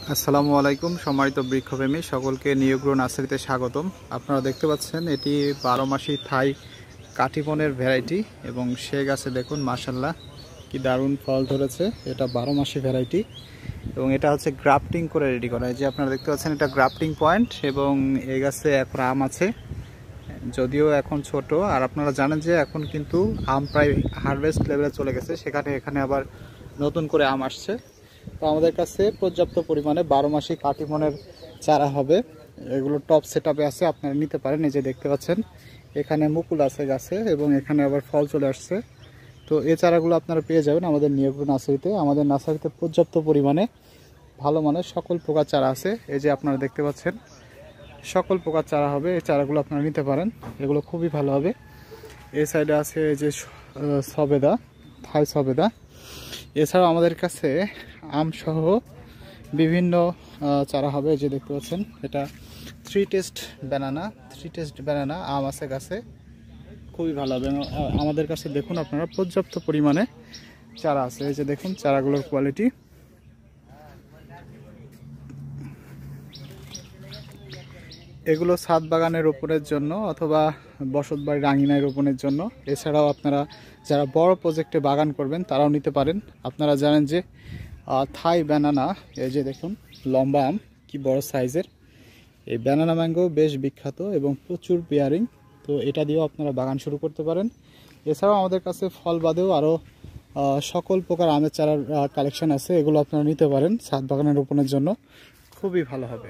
আসসালামু আলাইকুম সম্মানিত বৃক্ষপ্রেমী সকলকে নিয়োগ্রো নার্সারিতে স্বাগতম। আপনারা দেখতে পাচ্ছেন এটি 12 মাসি থাই কাটিবনের ভ্যারাইটি এবং সে গাছে দেখুন মাশাআল্লাহ কি দারুণ ফল ধরেছে। এটা 12 মাসি ভ্যারাইটি এবং এটা হচ্ছে গ্রাফটিং করে রেডি করা। এই যে আপনারা দেখতে পাচ্ছেন এটা গ্রাফটিং পয়েন্ট এবং এই গাছে এখন আম আছে, যদিও এখন ছোট। আর আপনারা জানেন যে এখন কিন্তু আম প্রায় হারভেস্ট লেভেলে চলে গেছে, এখানে আবার নতুন করে আম আসছে। তো আমাদের কাছে পর্যাপ্ত পরিমাণে 12 মাসি কাটিমনের চারা হবে, এগুলো টপ সেটআপে আছে, আপনারা নিতে পারেন। এই যে দেখতে পাচ্ছেন এখানে মুকুল আছে গাছে এবং এখানে আবার ফল চলে আসছে। তো এই চারাগুলো আপনারা পেয়ে যাবেন আমাদের নিয়োগ্র নার্সারিতে। আমাদের নার্সারিতে পর্যাপ্ত পরিমাণে ভালো মানের সকল প্রকার চারা আছে। এই যে আপনারা দেখতে পাচ্ছেন সকল প্রকার চারা হবে, এই চারাগুলো আপনারা নিতে পারেন, এগুলো খুবই ভালো হবে। এই সাইডে আছে এই যে সবেদা, থাই সবেদা। এছাড়াও আমাদের কাছে আম সহ বিভিন্ন চারা হবে। যে দেখতে পাচ্ছেন এটা থ্রি টেস্ট ব্যানানা আম আছে গাছে, খুবই ভালো হবে। আমাদের কাছে দেখুন আপনারা পর্যাপ্ত পরিমাণে চারা আছে। এই যে দেখুন চারাগুলোর কোয়ালিটি। এগুলো ছাদ বাগানের রোপণের জন্য অথবা বসত বাড়ির আঙিনায় রোপণের জন্য। এছাড়াও আপনারা যারা বড় প্রজেক্টে বাগান করবেন তারাও নিতে পারেন। আপনারা জানেন যে থাই ব্যানানা, এই যে দেখুন লম্বা আম কি বড় সাইজের, এই ব্যানানা ম্যাঙ্গো বেশ বিখ্যাত এবং প্রচুর পেয়ারিং। তো এটা দিয়েও আপনারা বাগান শুরু করতে পারেন। এছাড়াও আমাদের কাছে ফল বাদেও আরও সকল প্রকার আমের চারার কালেকশন আছে, এগুলো আপনারা নিতে পারেন ছাদ বাগানের রোপণের জন্য, খুবই ভালো হবে।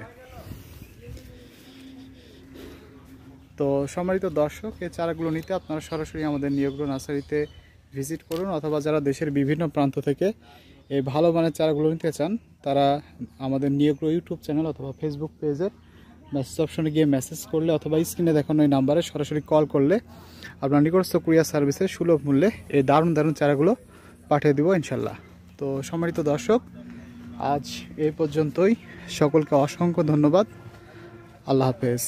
তো সম্মানিত দর্শক, এই চারাগুলো নিতে আপনারা সরাসরি আমাদের নিয়োগ্র নার্সারিতে ভিজিট করুন, অথবা যারা দেশের বিভিন্ন প্রান্ত থেকে এই ভালো মানের চারাগুলো নিতে চান তারা আমাদের নিয়োগ্র ইউটিউব চ্যানেল অথবা ফেসবুক পেজের মেসেজ অপশনে গিয়ে মেসেজ করলে অথবা স্ক্রিনে দেখানো এই নাম্বারে সরাসরি কল করলে আপনার নিকটস্থ কুরিয়ার সার্ভিসে সুলভ মূল্যে এই দারুণ চারাগুলো পাঠিয়ে দেবো ইনশাল্লাহ। তো সম্মানিত দর্শক, আজ এই পর্যন্তই। সকলকে অসংখ্য ধন্যবাদ। আল্লাহ হাফেজ।